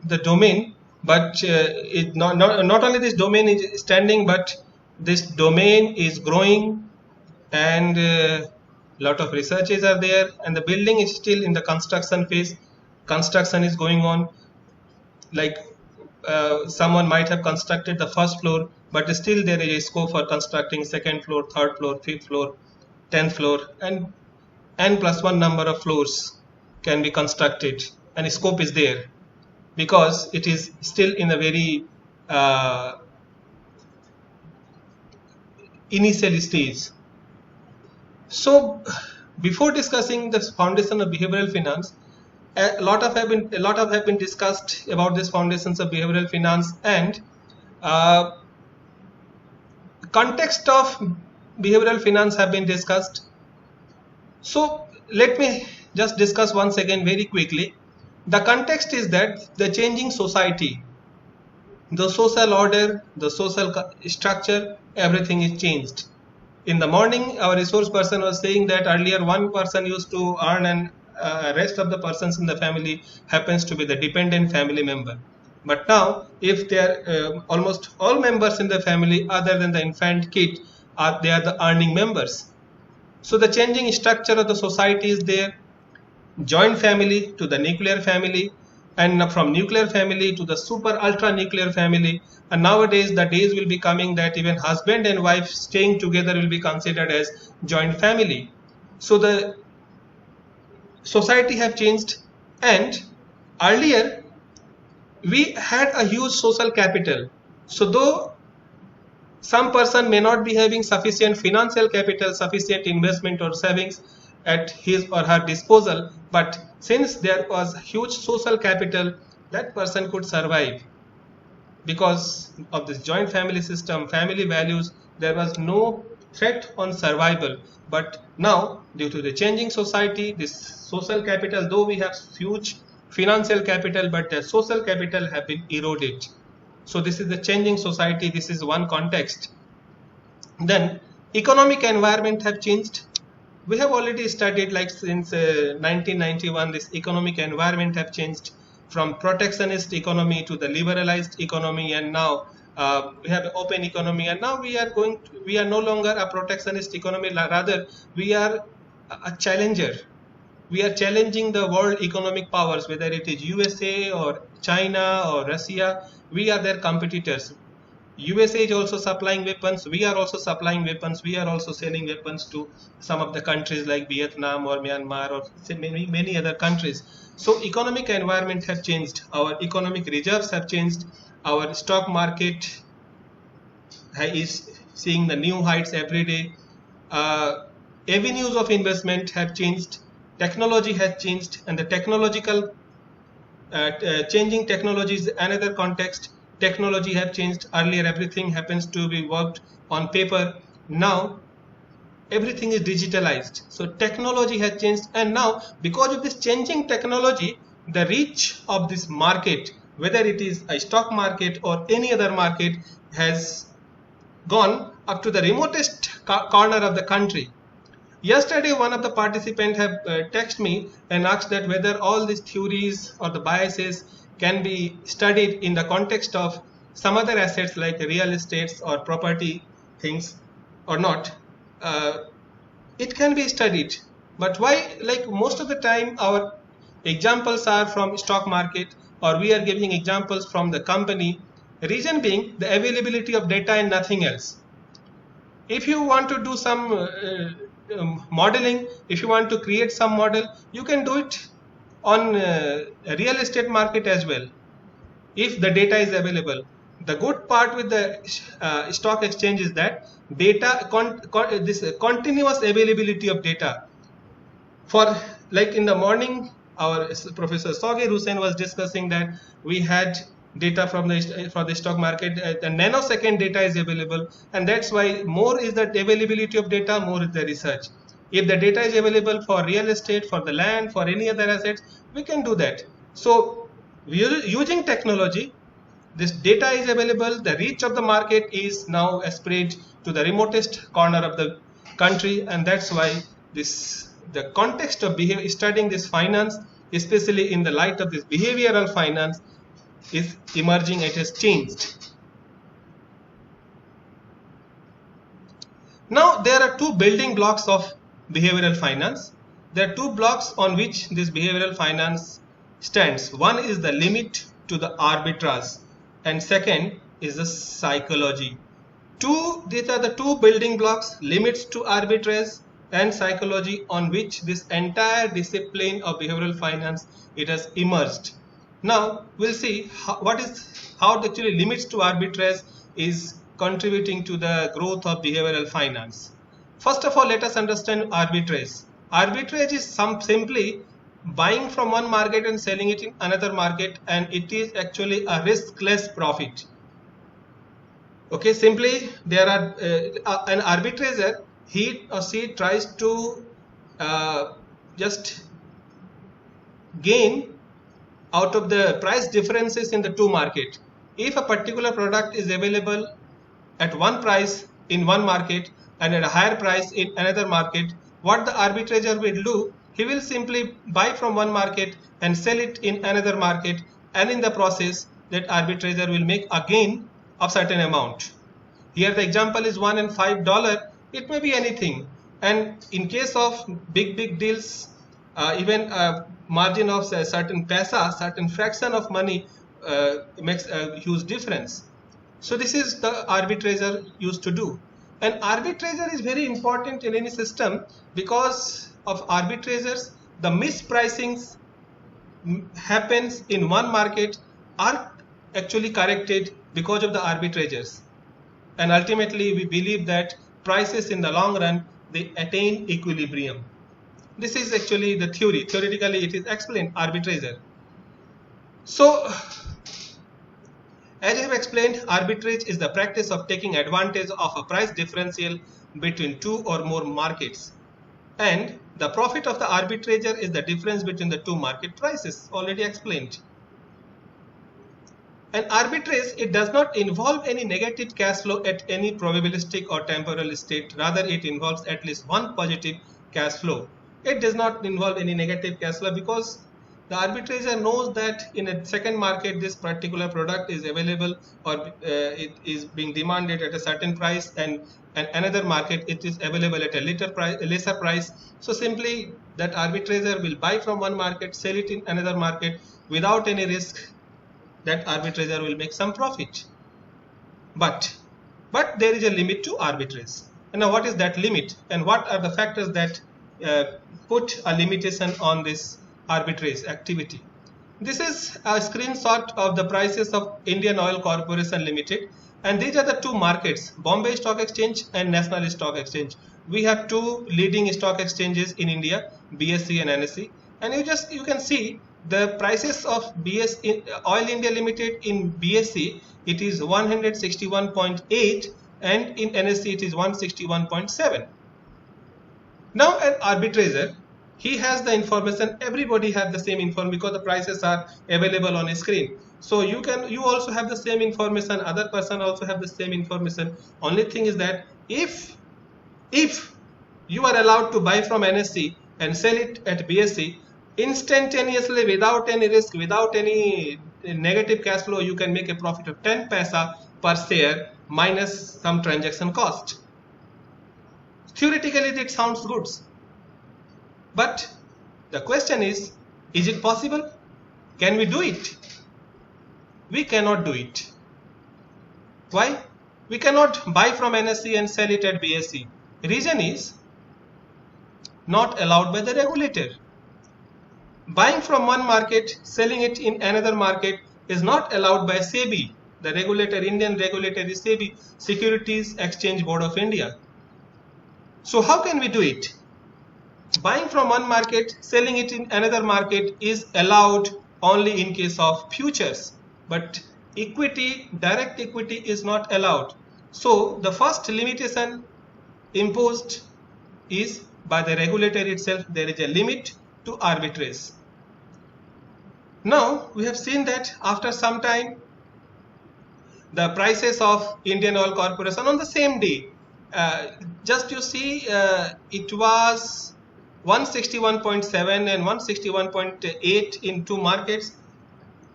the domain, but not only this domain is standing, but this domain is growing, and lot of researches are there, and the building is still in the construction phase. Construction is going on, like someone might have constructed the first floor, but still there is a scope for constructing second floor, third floor, fifth floor, 10th floor, and n plus one number of floors can be constructed, and scope is there because it is still in a very initial stage. So before discussing the foundation of behavioral finance, a lot have been discussed about these foundations of behavioral finance, and context of behavioral finance have been discussed. So let me just discuss once again very quickly. The context is that the changing society, the social order, the social structure, everything is changed. In the morning, our resource person was saying that earlier one person used to earn, and rest of the persons in the family happens to be the dependent family member. But now, if they are almost all members in the family other than the infant kid, they are the earning members. So the changing structure of the society is there. Joint family to the nuclear family, and from nuclear family to the super ultra nuclear family, and nowadays the days will be coming that even husband and wife staying together will be considered as joint family. So the society have changed, and earlier we had a huge social capital. So though some person may not be having sufficient financial capital, sufficient investment or savings at his or her disposal, but since there was huge social capital, that person could survive because of this joint family system, family values. There was no threat on survival. But now, due to the changing society, this social capital, though we have huge financial capital, but the social capital have been eroded. So this is the changing society. This is one context. Then economic environment have changed. We have already studied, like since 1991, this economic environment have changed from protectionist economy to the liberalized economy, and now we have an open economy, and now we are no longer a protectionist economy, rather we are a challenger. We are challenging the world economic powers, whether it is USA or China or Russia. We are their competitors. USA is also supplying weapons. We are also supplying weapons. We are also selling weapons to some of the countries like Vietnam or Myanmar or many other countries. So economic environment have changed. Our economic reserves have changed. Our stock market is seeing the new heights every day. Avenues of investment have changed. Technology has changed, and the technological changing technology is another context. Technology have changed. Earlier everything happens to be worked on paper. Now everything is digitalized. So technology has changed, and now because of this changing technology, the reach of this market, whether it is a stock market or any other market, has gone up to the remotest corner of the country. Yesterday, one of the participants have texted me and asked that whether all these theories or the biases can be studied in the context of some other assets like real estates or property things or not. It can be studied, but why? Like most of the time, our examples are from stock market, or we are giving examples from the company. Reason being the availability of data and nothing else. If you want to do some modeling, if you want to create some model, you can do it on real estate market as well, if the data is available. The good part with the stock exchange is that data this continuous availability of data. For like in the morning, our Professor Saugir Hussain was discussing that we had data from the stock market. The nanosecond data is available, and that's why more is the availability of data, more is the research. If the data is available for real estate, for the land, for any other assets, we can do that. So using technology, this data is available, the reach of the market is now spread to the remotest corner of the country, and that's why the context of studying this finance, especially in the light of this behavioral finance, is emerging, it has changed. Now there are two building blocks of behavioral finance. There are two blocks on which this behavioral finance stands. One is the limit to the arbitrage and second is the psychology. These are the two building blocks, limits to arbitrage and psychology, on which this entire discipline of behavioral finance it has emerged. Now we'll see how actually limits to arbitrage is contributing to the growth of behavioral finance. First of all, let us understand arbitrage. Arbitrage is simply buying from one market and selling it in another market, and it is actually a riskless profit. Okay, simply there are an arbitrager, he or she tries to just gain out of the price differences in the two market. If a particular product is available at one price in one market and at a higher price in another market, what the arbitrager will do, he will simply buy from one market and sell it in another market, and in the process that arbitrager will make a gain of certain amount. Here the example is $1 and $5. It may be anything, and in case of big deals, even a margin of a certain paisa, certain fraction of money makes a huge difference. So this is the arbitrager used to do. And arbitrager is very important in any system, because of arbitragers the mispricings happens in one market are actually corrected because of the arbitragers, and ultimately we believe that prices in the long run they attain equilibrium. This is actually the theory. Theoretically it is explained, arbitrager. So as I have explained, arbitrage is the practice of taking advantage of a price differential between two or more markets, and the profit of the arbitrager is the difference between the two market prices, already explained. And arbitrage, it does not involve any negative cash flow at any probabilistic or temporal state. Rather, it involves at least one positive cash flow. It does not involve any negative cash flow because the arbitrager knows that in a second market this particular product is available, or it is being demanded at a certain price, and another market it is available at a lesser price. So simply that arbitrager will buy from one market, sell it in another market without any risk. That arbitrager will make some profit. But there is a limit to arbitrage. And now what is that limit, and what are the factors that put a limitation on this arbitrage activity? This is a screenshot of the prices of Indian Oil Corporation Limited, and these are the two markets, Bombay Stock Exchange and National Stock Exchange. We have two leading stock exchanges in India, BSE and NSE, and you can see the prices of Oil India Limited in BSE, it is 161.8, and in NSE it is 161.7. Now an arbitrager, he has the information, everybody has the same information because the prices are available on a screen. So you also have the same information, other person also have the same information. Only thing is that if you are allowed to buy from NSE and sell it at BSE instantaneously without any risk, without any negative cash flow, you can make a profit of 10 paisa per share minus some transaction cost. Theoretically it sounds good, but the question is it possible? Can we do it? We cannot do it. Why? We cannot buy from NSE and sell it at BSE. Reason is not allowed by the regulator. Buying from one market, selling it in another market is not allowed by SEBI. The regulator, Indian regulator is SEBI, Securities Exchange Board of India. So how can we do it? Buying from one market, selling it in another market is allowed only in case of futures, but equity, direct equity is not allowed. So the first limitation imposed is by the regulator itself. There is a limit to arbitrage. Now we have seen that after some time the prices of Indian Oil Corporation on the same day, just you see it was 161.7 and 161.8 in two markets,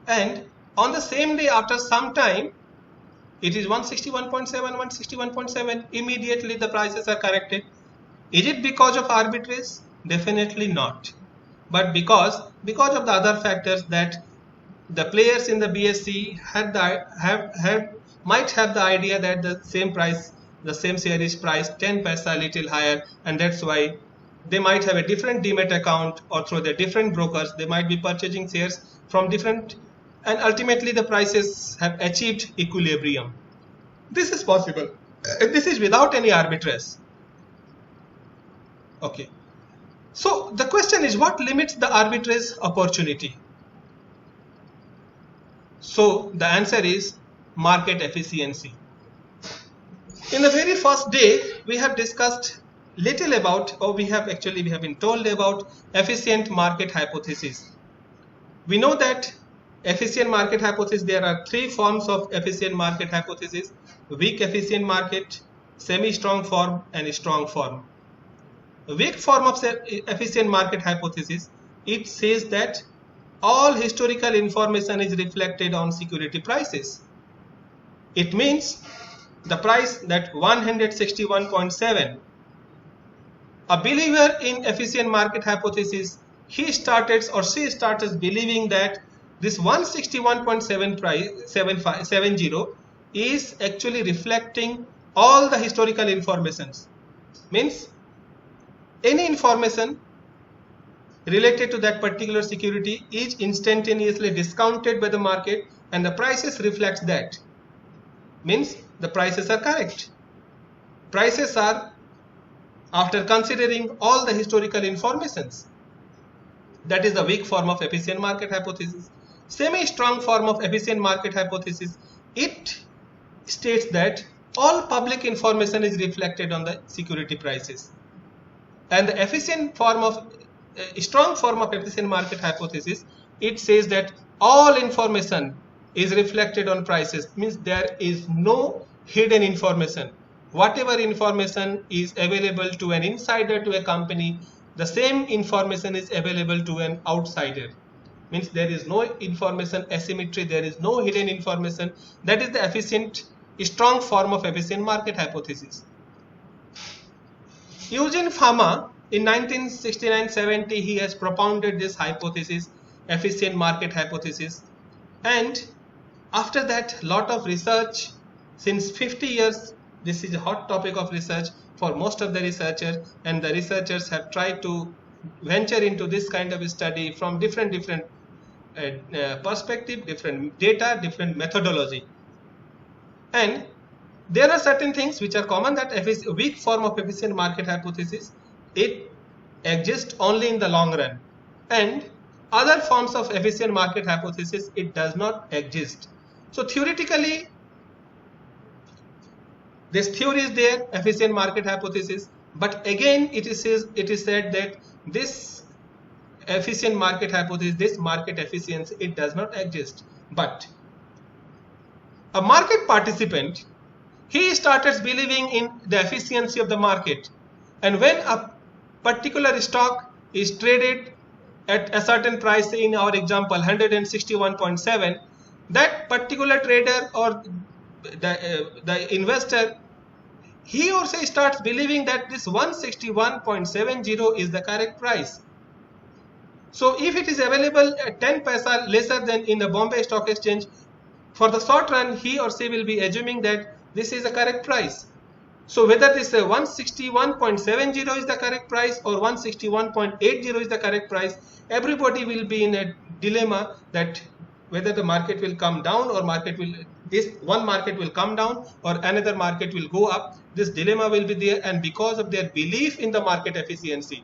and on the same day after some time it is 161.7, 161.7, immediately the prices are corrected. Is it because of arbitrage? Definitely not. But because of the other factors, that the players in the BSE might have the idea that the same share is priced 10 paisa little higher, and that's why they might have a different demat account, or through the different brokers they might be purchasing shares from different, and ultimately the prices have achieved equilibrium. This is possible. This is without any arbitrage. Okay. So the question is, what limits the arbitrage opportunity? So the answer is market efficiency. In the very first day, we have discussed little about, or we have been told about efficient market hypothesis. We know that efficient market hypothesis, there are three forms of efficient market hypothesis: weak efficient market, semi-strong form, and strong form. A weak form of efficient market hypothesis, it says that all historical information is reflected on security prices. It means the price that 161.7, a believer in efficient market hypothesis, he started or she started believing that this 161.70 is actually reflecting all the historical informations. Means any information related to that particular security is instantaneously discounted by the market, and the prices reflects that. Means the prices are correct. Prices are after considering all the historical informations. That is the weak form of efficient market hypothesis. Semi-strong form of efficient market hypothesis, it states that all public information is reflected on the security prices. And the strong form of efficient market hypothesis, it says that all information is reflected on prices. Means there is no hidden information. Whatever information is available to an insider to a company, the same information is available to an outsider. Means there is no information asymmetry, there is no hidden information. That is the strong form of efficient market hypothesis. Eugene Fama in 1969-70, he has propounded this hypothesis, efficient market hypothesis, and after that lot of research, since 50 years this is a hot topic of research for most of the researchers, and the researchers have tried to venture into this kind of study from different perspective, different data, different methodology. And there are certain things which are common, that a weak form of efficient market hypothesis, it exists only in the long run, and other forms of efficient market hypothesis, it does not exist. So theoretically this theory is there, efficient market hypothesis, but again it is said that this efficient market hypothesis, this market efficiency, it does not exist. But a market participant, he starts believing in the efficiency of the market, and when a particular stock is traded at a certain price, in our example 161.7, that particular trader or the investor, he or she starts believing that this 161.70 is the correct price. So if it is available at 10 paisa lesser than in the Bombay Stock Exchange, for the short run he or she will be assuming that this is the correct price. So whether this 161.70 is the correct price or 161.80 is the correct price, everybody will be in a dilemma that whether the market will come down or one market will come down or another market will go up. This dilemma will be there, and because of their belief in the market efficiency,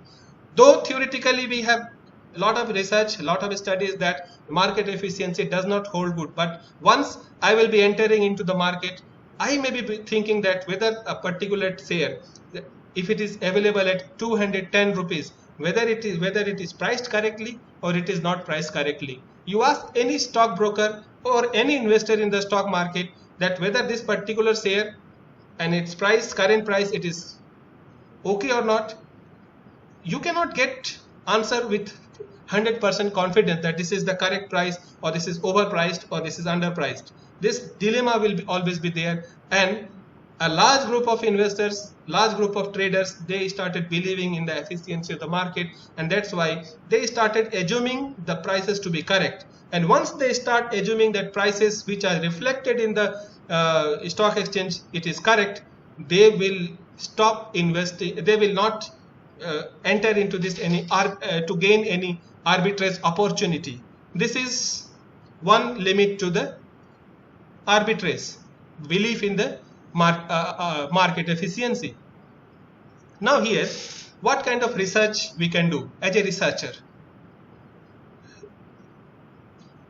though theoretically we have a lot of research, a lot of studies that market efficiency does not hold good, but once I will be entering into the market, I may be thinking that whether a particular share, if it is available at 210 rupees, whether it is priced correctly or it is not priced correctly. You ask any stockbroker or any investor in the stock market that whether this particular share and its price, current price, it is okay or not. You cannot get answer with 100% confident that this is the correct price, or this is overpriced, or this is underpriced. This dilemma will always be there, and a large group of investors, large group of traders, they started believing in the efficiency of the market, and that's why they started assuming the prices to be correct. And once they start assuming that prices which are reflected in the stock exchange, it is correct, they will stop investing. They will not enter into this to gain any arbitrage opportunity. This is one limit to the arbitrage, belief in the market efficiency. Now here, what kind of research we can do as a researcher?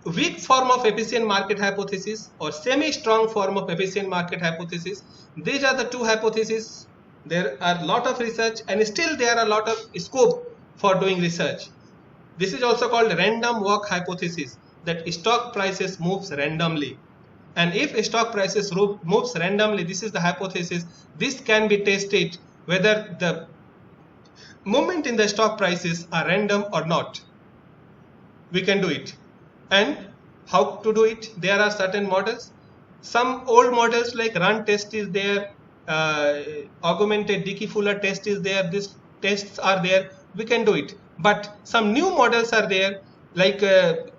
Weak form of efficient market hypothesis or semi-strong form of efficient market hypothesis. These are the two hypotheses. There are a lot of research, and still there are a lot of scope for doing research. This is also called random walk hypothesis, that stock prices moves randomly. And if stock prices moves randomly, this is the hypothesis. This can be tested whether the movement in the stock prices are random or not. We can do it. And how to do it? There are certain models. Some old models like run test is there, augmented Dickey-Fuller test is there. These tests are there. We can do it. But some new models are there, like the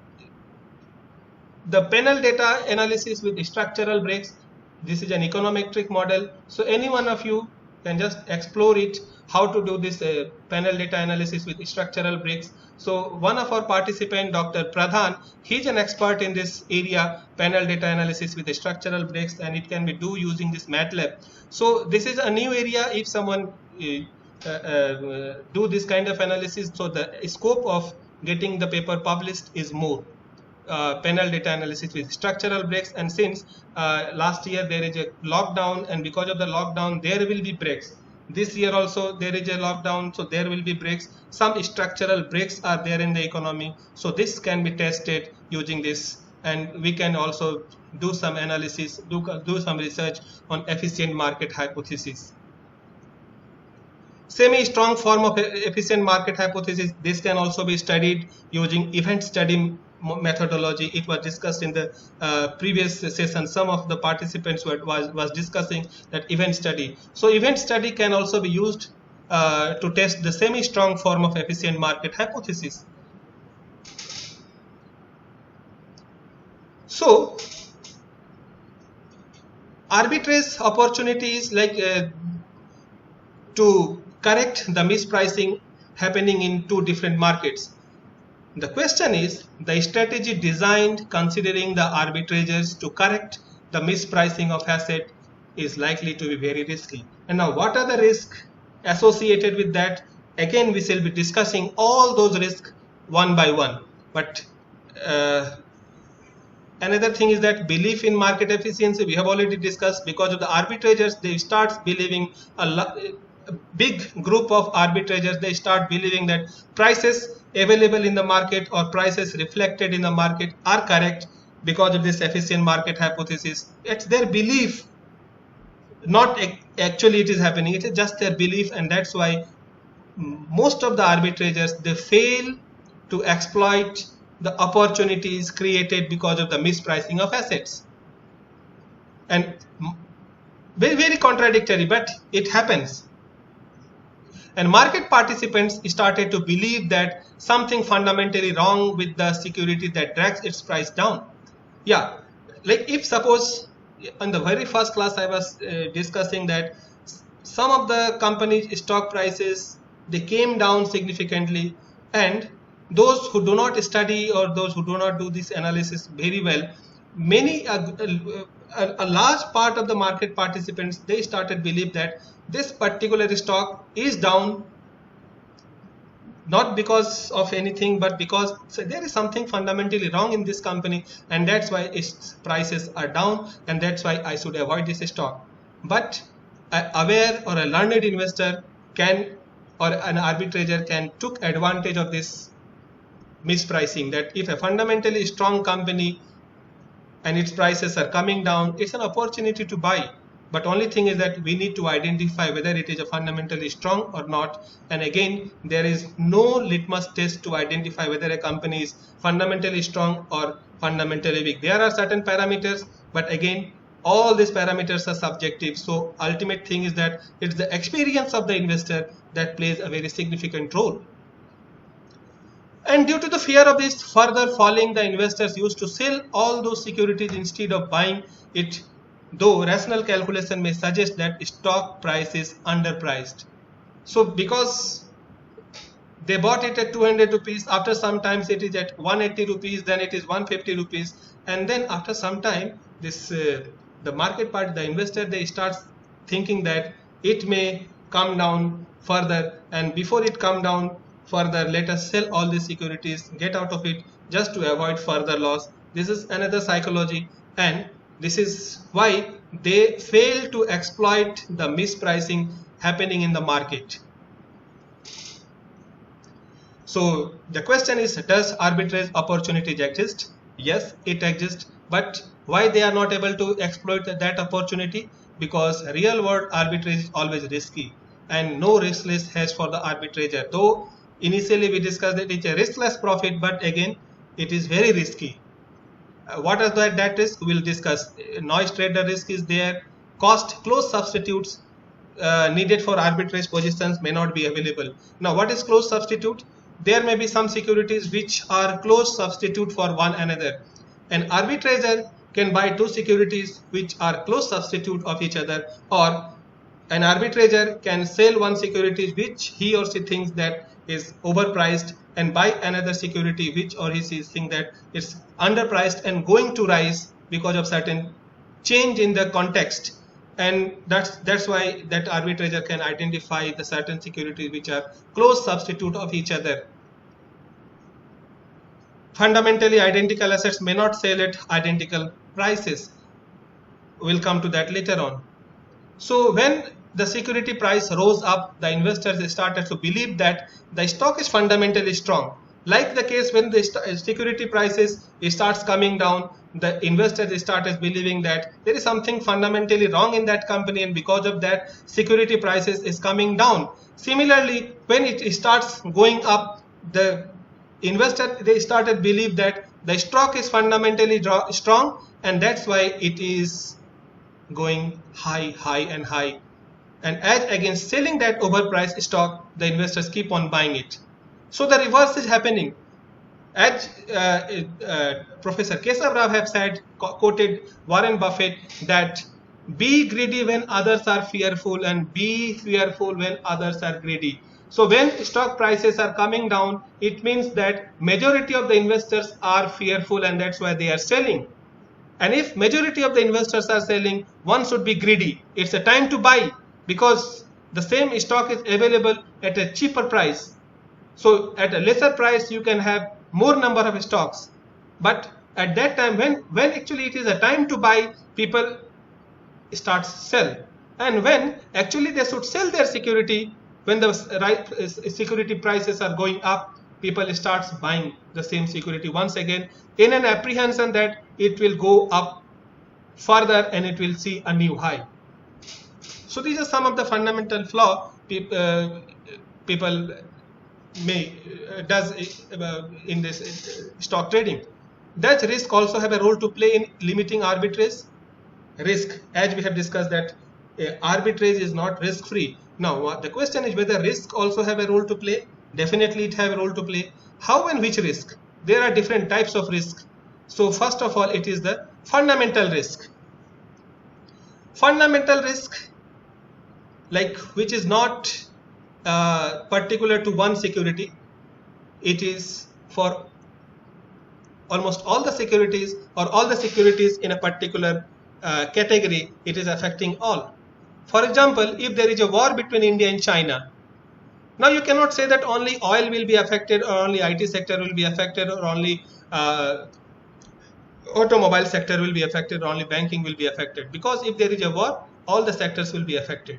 panel data analysis with structural breaks. This is an econometric model. So any one of you can just explore it, how to do this panel data analysis with structural breaks. So one of our participants, Dr. Pradhan, he's an expert in this area, panel data analysis with structural breaks, and it can be do using this MATLAB. So this is a new area. If someone do this kind of analysis, so the scope of getting the paper published is more. Panel data analysis with structural breaks, and since last year there is a lockdown, and because of the lockdown there will be breaks. This year also there is a lockdown, so there will be breaks. Some structural breaks are there in the economy, so this can be tested using this, and we can also do some analysis, do some research on efficient market hypothesis. Semi-strong form of efficient market hypothesis, this can also be studied using event study methodology. It was discussed in the previous session. Some of the participants was discussing that event study. So event study can also be used to test the semi-strong form of efficient market hypothesis. So arbitrage opportunities, like to correct the mispricing happening in two different markets. The question is, the strategy designed considering the arbitrages to correct the mispricing of asset is likely to be very risky. And now what are the risks associated with that? Again, we shall be discussing all those risks one by one. But another thing is that belief in market efficiency, we have already discussed. Because of the arbitragers, they start believing, a big group of arbitragers, they start believing that prices available in the market or prices reflected in the market are correct because of this efficient market hypothesis. It's their belief, not actually it is happening. It is just their belief, and that's why most of the arbitragers, they fail to exploit the opportunities created because of the mispricing of assets. And very, very contradictory, but it happens. And market participants started to believe that something fundamentally wrong with the security that drags its price down. Yeah, like if suppose in the very first class I was discussing that some of the companies' stock prices, they came down significantly, and those who do not study or those who do not do this analysis very well, many a large part of the market participants, they started believe that this particular stock is down not because of anything, but because there is something fundamentally wrong in this company, and that's why its prices are down, and that's why I should avoid this stock. But an aware or a learned investor can, or an arbitrager can took advantage of this mispricing, that if a fundamentally strong company and its prices are coming down, it's an opportunity to buy. but only thing is that we need to identify whether it is a fundamentally strong or not. And again, there is no litmus test to identify whether a company is fundamentally strong or fundamentally weak. There are certain parameters, but again, all these parameters are subjective. So ultimate thing is that it's the experience of the investor that plays a very significant role. And due to the fear of this further falling, the investors used to sell all those securities instead of buying it, though rational calculation may suggest that stock price is underpriced. So because they bought it at 200 rupees, after some times it is at 180 rupees, then it is 150 rupees, and then after some time this the market part, the investor, they start thinking that it may come down further, and before it come down further, let us sell all these securities, get out of it just to avoid further loss. This is another psychology, and this is why they fail to exploit the mispricing happening in the market. So the question is, does arbitrage opportunities exist? Yes, it exists, but why they are not able to exploit that opportunity? Because real world arbitrage is always risky, and no riskless hedge for the arbitrager. Though initially we discussed that it's a riskless profit, but again it is very risky. What are that risk? We'll discuss. Noise trader risk is there. Cost close substitutes needed for arbitrage positions may not be available. Now, what is close substitute? There may be some securities which are close substitute for one another. An arbitrager can buy two securities which are close substitute of each other, or an arbitrager can sell one security which he or she thinks that is overpriced and buy another security which or he sees think that it's underpriced and going to rise because of certain change in the context. And that's why that arbitrager can identify the certain securities which are close substitute of each other. Fundamentally identical assets may not sell at identical prices. We'll come to that later on. So when the security price rose up, the investors started to believe that the stock is fundamentally strong. Like the case when the security prices starts coming down, the investors started believing that there is something fundamentally wrong in that company, and because of that security prices is coming down. Similarly, when it starts going up, the investor, they started believe that the stock is fundamentally strong, and that's why it is going high and high. And as against selling that overpriced stock, the investors keep on buying it. So the reverse is happening. As Professor Kesav Rao have said, quoted Warren Buffett, that be greedy when others are fearful and be fearful when others are greedy. So when stock prices are coming down, it means that majority of the investors are fearful, and that's why they are selling. And if majority of the investors are selling, one should be greedy. It's a time to buy, because the same stock is available at a cheaper price. So at a lesser price you can have more number of stocks, but at that time when actually it is a time to buy, people start sell. And when actually they should sell their security, when the security prices are going up, people starts buying the same security once again in an apprehension that it will go up further and it will see a new high. So these are some of the fundamental flaw people may does in this stock trading. Does risk also have a role to play in limiting arbitrage? Risk, as we have discussed, that arbitrage is not risk free. Now the question is whether risk also have a role to play. Definitely it have a role to play. How and which risk? There are different types of risk. So first of all, it is the fundamental risk. Fundamental risk, like which is not particular to one security. It is for almost all the securities, or all the securities in a particular category. It is affecting all. For example, if there is a war between India and China, now you cannot say that only oil will be affected, or only IT sector will be affected, or only automobile sector will be affected, or only banking will be affected. Because if there is a war, all the sectors will be affected.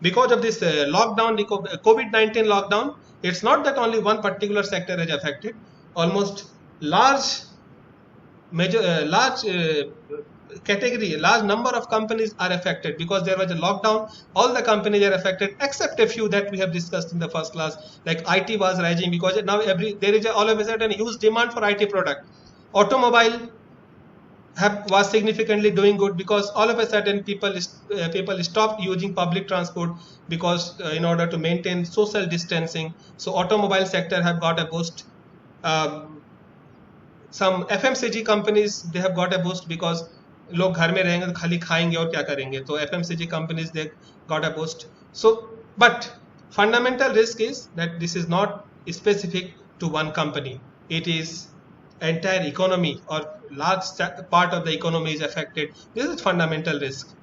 Because of this lockdown, the COVID-19 lockdown, it's not that only one particular sector is affected. Almost large category, a large number of companies are affected because there was a lockdown. All the companies are affected except a few that we have discussed in the first class, like IT was rising because now there is all of a sudden huge demand for IT product. Automobile was significantly doing good because all of a sudden people stopped using public transport because in order to maintain social distancing. So automobile sector have got a boost. Some FMCG companies, they have got a boost because लोग घर में रहेंगे तो खाली खाएंगे और क्या करेंगे, तो FMCG companies, they got a boost. So but fundamental risk is that this is not specific to one company. It is entire economy or large part of the economy is affected. This is fundamental risk.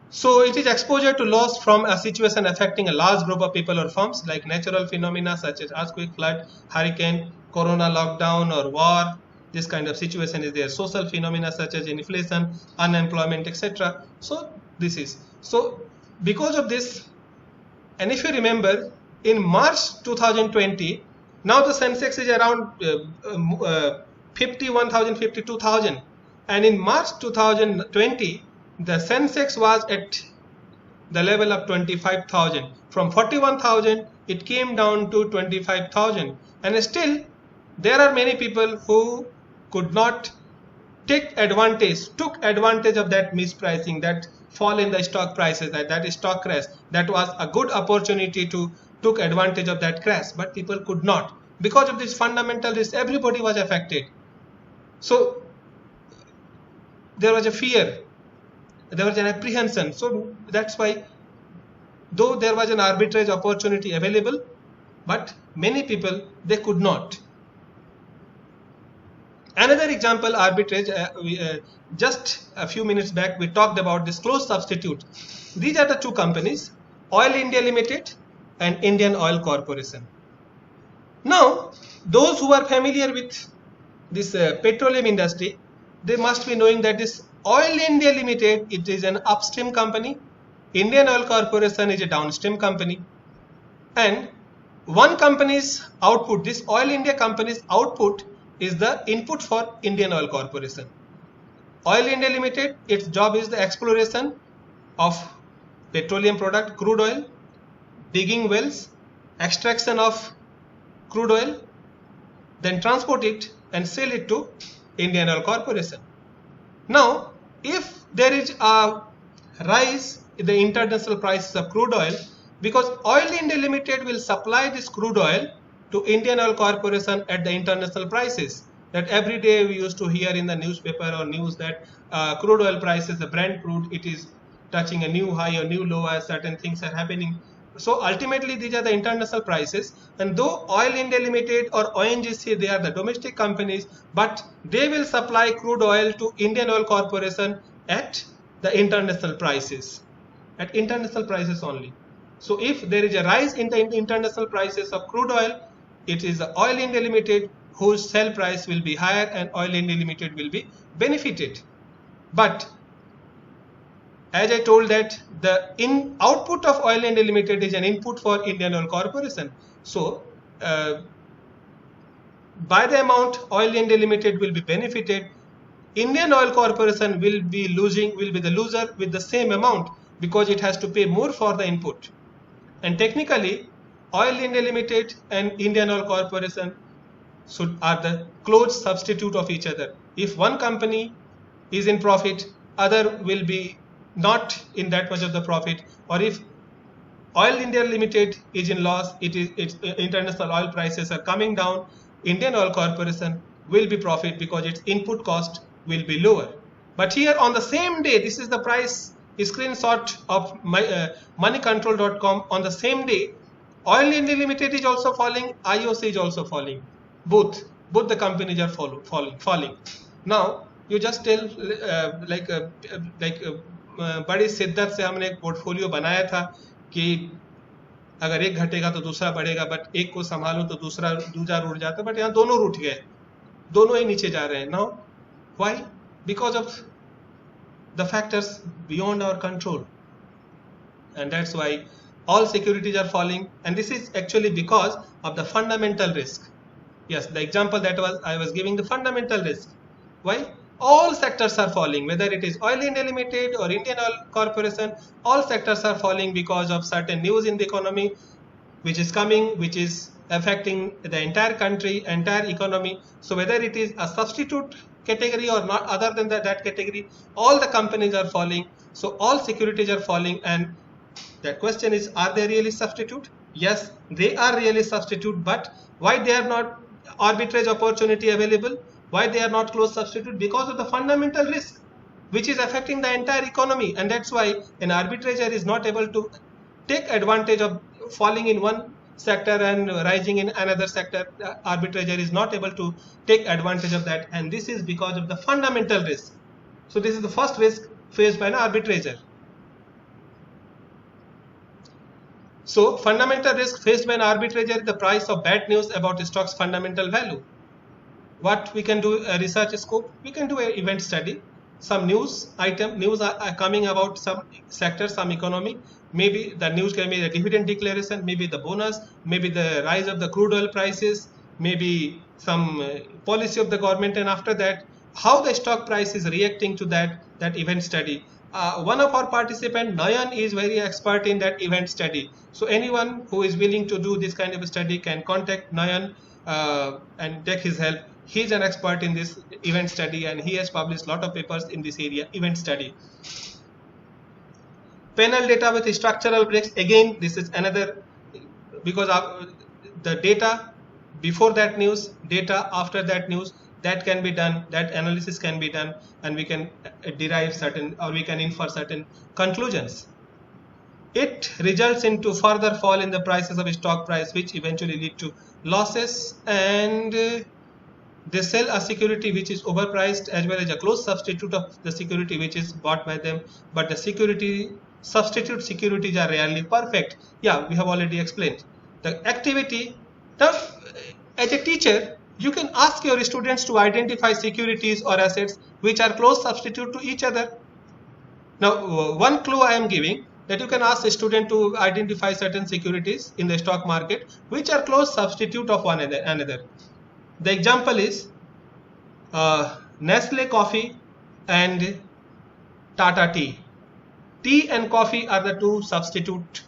So it is exposure to loss from a situation affecting a large group of people or firms, like natural phenomena such as earthquake, flood, hurricane, corona, lockdown or war. This kind of situation is there. Social phenomena such as inflation, unemployment, etc. So this is, so because of this, and if you remember in March 2020, now the Sensex is around 51,000, 52,000, and in March 2020 the Sensex was at the level of 25,000. From 41,000 it came down to 25,000, and still there are many people who could not took advantage of that mispricing, that fall in the stock prices, that stock crash. That was a good opportunity to took advantage of that crash, but people could not. Because of this fundamental risk, everybody was affected. So there was a fear, there was an apprehension. So that's why, though there was an arbitrage opportunity available, but many people, they could not. Another example, arbitrage, just a few minutes back we talked about this close substitute. These are the two companies, Oil India Limited and Indian Oil Corporation. Now those who are familiar with this petroleum industry, they must be knowing that this Oil India Limited, it is an upstream company, Indian Oil Corporation is a downstream company, and one company's output, this Oil India company's output, is the input for Indian Oil Corporation. Oil India Limited, its job is the exploration of petroleum product, crude oil, digging wells, extraction of crude oil, then transport it and sell it to Indian Oil Corporation. Now, if there is a rise in the international prices of crude oil, because Oil India Limited will supply this crude oil to Indian Oil Corporation at the international prices, that every day we used to hear in the newspaper or news that crude oil prices, the Brent crude, it is touching a new high or new low as certain things are happening. So ultimately these are the international prices, and though Oil India Limited or ONGC, they are the domestic companies, but they will supply crude oil to Indian Oil Corporation at the international prices, only. So if there is a rise in the international prices of crude oil, it is the Oil India Limited whose sell price will be higher and Oil India Limited will be benefited. But as I told that the output of Oil India Limited is an input for Indian Oil Corporation. So by the amount Oil India Limited will be benefited, Indian Oil Corporation will be the loser with the same amount, because it has to pay more for the input. And technically Oil India Limited and Indian Oil Corporation are the close substitute of each other. If one company is in profit, other will be not in that much of the profit, or if Oil India Limited is in loss, its international oil prices are coming down, Indian Oil Corporation will be profit because its input cost will be lower. But here on the same day, this is the price screenshot of moneycontrol.com. On the same day, Oil India Limited is also falling, IOC is also falling. Both the companies are falling. Now you just tell बड़ी शिद्दत से हमने एक portfolio बनाया था कि अगर एक घटेगा तो दूसरा बढ़ेगा, बट एक को संभालो तो दूसरा रूठ जाता है, बट यहाँ दोनों रूठ गए, दोनों ही नीचे जा रहे हैं. Now why? Because of the factors beyond our control, and that's why all securities are falling, and this is actually because of the fundamental risk. Yes, the example that I was giving, the fundamental risk. Why? all sectors are falling, whether it is Oil India Limited or Indian Oil Corporation, all sectors are falling because of certain news in the economy which is coming, which is affecting the entire country, entire economy. So whether it is a substitute category or not, other than that category, all the companies are falling. So all securities are falling, and the question is, are they really substitute? Yes, they are really substitute, but why they are not arbitrage opportunity available? Why they are not close substitute? Because of the fundamental risk which is affecting the entire economy, and that's why an arbitrager is not able to take advantage of falling in one sector and rising in another sector. The arbitrager is not able to take advantage of that, and this is because of the fundamental risk. So this is the first risk faced by an arbitrager. So fundamental risk faced by an arbitrager is the price of bad news about stock's fundamental value. What we can do, a research scope, we can do an event study. Some news item, news are coming about some sector, some economy. Maybe the news can be the dividend declaration, maybe the bonus, maybe the rise of the crude oil prices, maybe some policy of the government, and after that, how the stock price is reacting to that event study. One of our participants, Nayan, is very expert in that event study. So anyone who is willing to do this kind of a study can contact Nayan and take his help. He is an expert in this event study, and he has published a lot of papers in this area, event study. Panel data with structural breaks. Again, this is another, because of the data before that news, data after that news, that can be done, that analysis can be done, and we can derive certain, or we can infer certain conclusions. It results into further fall in the prices of stock price, which eventually lead to losses, and they sell a security which is overpriced, as well as a close substitute of the security which is bought by them. But the substitute securities are rarely perfect. Yeah, we have already explained the activity. Now, as a teacher, you can ask your students to identify securities or assets which are close substitute to each other. Now, one clue I am giving, that you can ask a student to identify certain securities in the stock market which are close substitute of one another. The example is Nestle coffee and Tata tea. Tea and coffee are the two substitute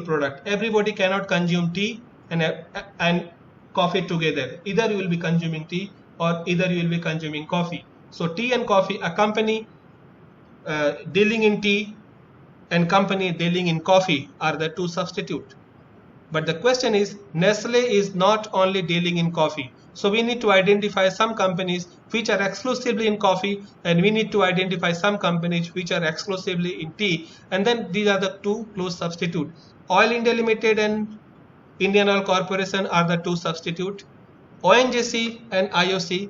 product. Everybody cannot consume tea and coffee together. Either you will be consuming tea or either you will be consuming coffee. So tea and coffee, a company dealing in tea and company dealing in coffee are the two substitute. But the question is, Nestle is not only dealing in coffee. So we need to identify some companies which are exclusively in coffee, and we need to identify some companies which are exclusively in tea. And then these are the two close substitute. Oil India Limited and Indian Oil Corporation are the two substitute. ONGC and IOC,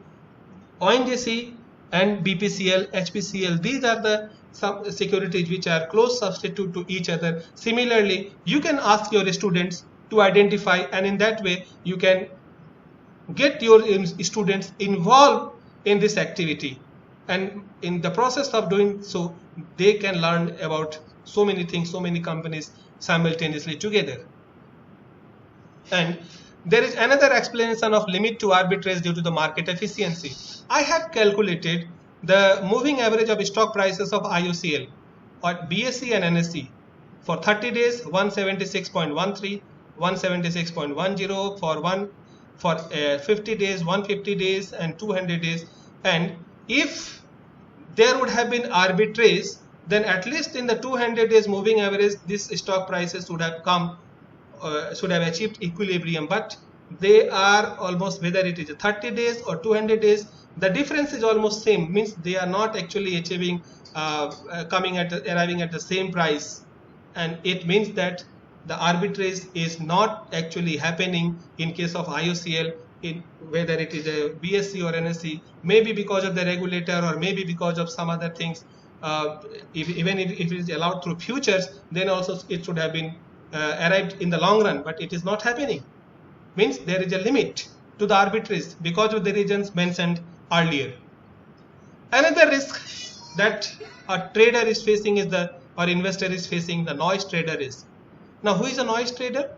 ONGC and BPCL, HPCL, these are the some securities which are close substitute to each other. Similarly, you can ask your students to identify, and in that way you can get your students involved in this activity, and in the process of doing so, they can learn about so many things, so many companies simultaneously together. And there is another explanation of limit to arbitrage due to the market efficiency. I have calculated the moving average of stock prices of IOCL or BSE and NSE for 30 days 176.13, 176.10 for 50 days, 150 days and 200 days. And if there would have been arbitrage, then at least in the 200 days moving average, this stock prices would have achieved equilibrium. But they are almost, whether it is 30 days or 200 days, the difference is almost same, means they are not actually achieving arriving at the same price, and it means that the arbitrage is not actually happening in case of IOCL, in whether it is a BSE or NSE, maybe because of the regulator or maybe because of some other things. Even if it is allowed through futures, then also it should have been arrived in the long run, but it is not happening. Means there is a limit to the arbitrage because of the reasons mentioned earlier. Another risk that a trader is facing is or investor is facing, the noise trader risk. Now, who is a noise trader?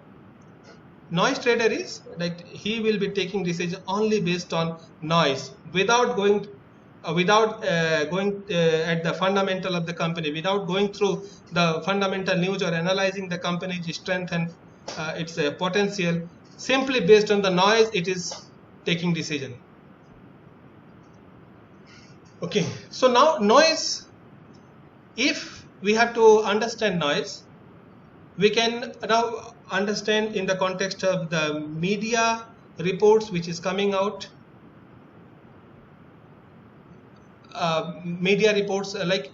noise trader is like he will be taking decision only based on noise, without going at the fundamental of the company, without going through the fundamental news or analyzing the company's strength and its potential. Simply based on the noise, it is taking decision. Okay, so now noise, if we have to understand noise, we can now understand in the context of the media reports which is coming out. Media reports, like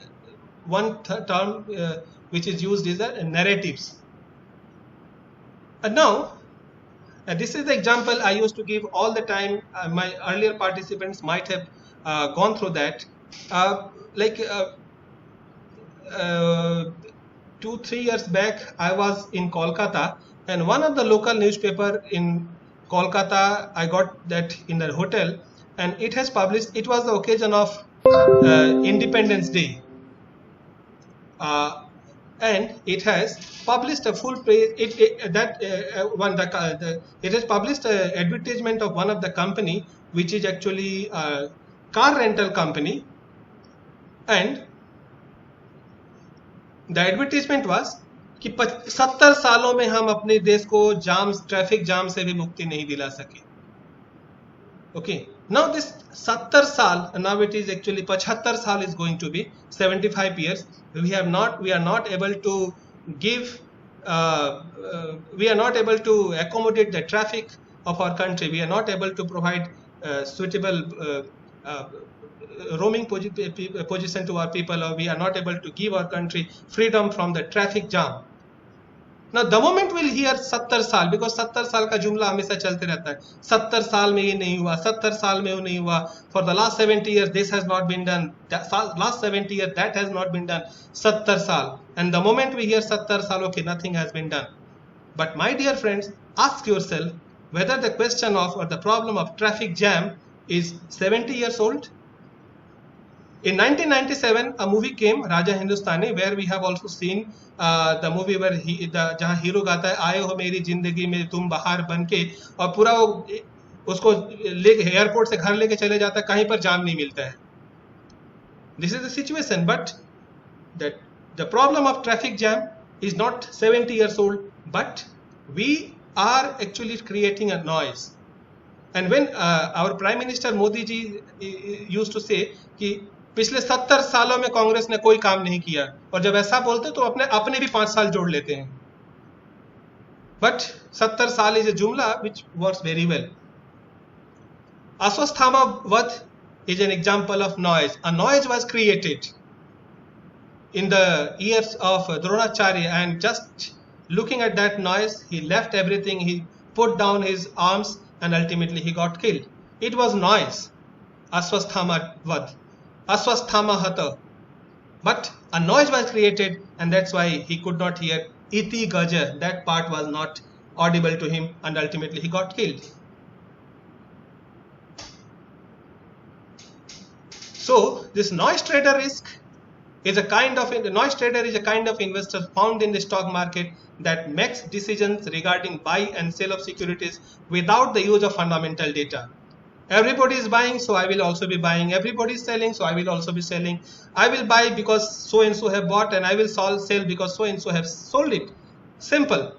one term which is used is the narratives. And now this is the example I used to give all the time. My earlier participants might have gone through that. 2-3 years back, I was in Kolkata, and one of the local newspaper in Kolkata, I got that in the hotel, and it has published. It was the occasion of Independence Day, and it has published a full page. It has published an advertisement of one of the company, which is actually a car rental company, and the advertisement was कि 70 सालों में हम अपने देश को traffic jam से भी मुक्ति नहीं दिला सके. Okay, now this 70 saal, now it is actually 75 saal is going to be 75 years. We are not able to give, we are not able to accommodate the traffic of our country. We are not able to provide suitable roaming position to our people, or we are not able to give our country freedom from the traffic jam. Now the moment we'll hear 70 साल, because 70 साल का जुमला हमेशा चलते रहता है, 70 साल में ये नहीं हुआ, 70 साल में वो नहीं हुआ, for the last 70 years this has not been done, last 70 years that has not been done, 70 साल, and the moment we hear 70 साल, okay, nothing has been done. But my dear friends, ask yourself whether the question of or the problem of traffic jam is 70 years old. In 1997, a movie came, Raja Hindustani, where we have also seen the movie where जहाँ hero गाता है, आए हो मेरी जिंदगी में तुम बहार बनके, और पूरा उसको एयरपोर्ट से घर लेके चले जाता है, कहीं पर जाम नहीं मिलता है. This is the situation, but the problem of traffic jam is not 70 years old, but we are actually creating a noise. And when our Prime Minister Modi ji used to say कि पिछले 70 सालों में कांग्रेस ने कोई काम नहीं किया, और जब ऐसा बोलते तो अपने भी 5 साल जोड़ लेते हैं. But 70 साल is a jumla which works very well. Ashwasthama Vad is an example of noise. A noise was created in the years of Dronacharya, and just looking at that noise, he left everything, he put down his arms, and ultimately he got killed. It was noise. Ashwasthama Vad. Ashwasthama Hata. But a noise was created, and that's why he could not hear Iti Gaja. That part was not audible to him, and ultimately he got killed. So this noise trader is a kind of investor found in the stock market that makes decisions regarding buy and sell of securities without the use of fundamental data. Everybody is buying, so I will also be buying. Everybody is selling, so I will also be selling. I will buy because so and so have bought, and I will sell because so and so have sold it. Simple.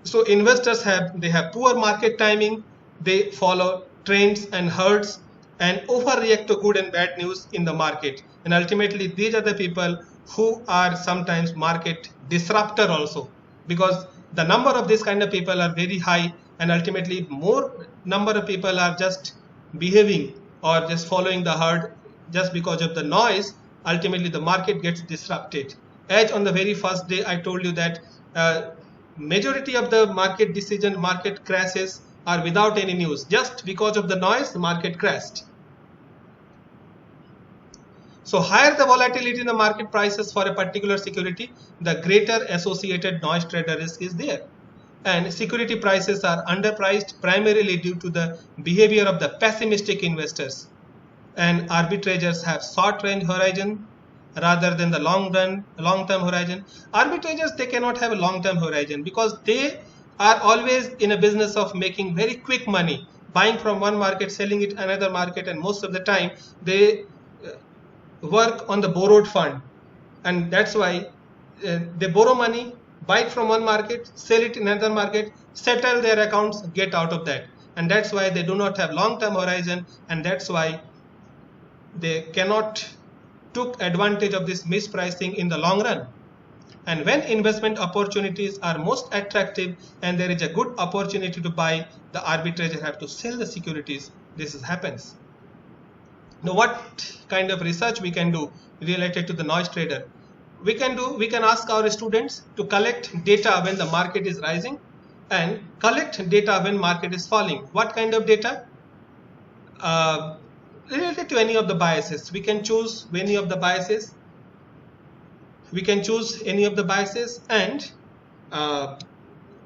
So investors have poor market timing. They follow trends and herds and overreact to good and bad news in the market. And ultimately, these are the people who are sometimes market disruptor also, because the number of this kind of people are very high, and ultimately more number of people are just behaving or just following the herd just because of the noise. Ultimately the market gets disrupted. As on the very first day I told you that majority of the market crashes are without any news. Just because of the noise, the market crashed. So higher the volatility in the market prices for a particular security, the greater associated noise trader risk is there. And security prices are underpriced primarily due to the behavior of the pessimistic investors. And arbitrageurs have short range horizon rather than the long term horizon. Arbitrageurs, they cannot have a long term horizon because they are always in a business of making very quick money, buying from one market, selling it another market, and most of the time they work on the borrowed fund, and that's why they borrow money, buy it from one market, sell it in another market, settle their accounts, get out of that, and that's why they do not have long-term horizon, and that's why they cannot took advantage of this mispricing in the long run. And when investment opportunities are most attractive and there is a good opportunity to buy, the arbitrator have to sell the securities. This happens. Now, what kind of research we can do related to the noise trader? We can ask our students to collect data when the market is rising and collect data when market is falling. What kind of data? Related to any of the biases. We can choose any of the biases. And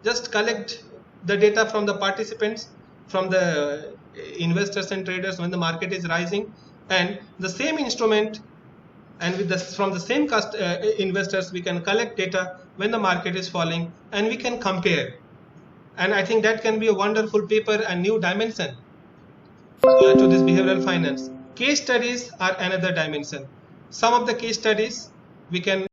just collect the data from the participants, from the investors and traders when the market is rising, and the same instrument and from the same investors we can collect data when the market is falling, and we can compare. And I think that can be a wonderful paper and new dimension to this behavioral finance. Case studies are another dimension. Some of the case studies we can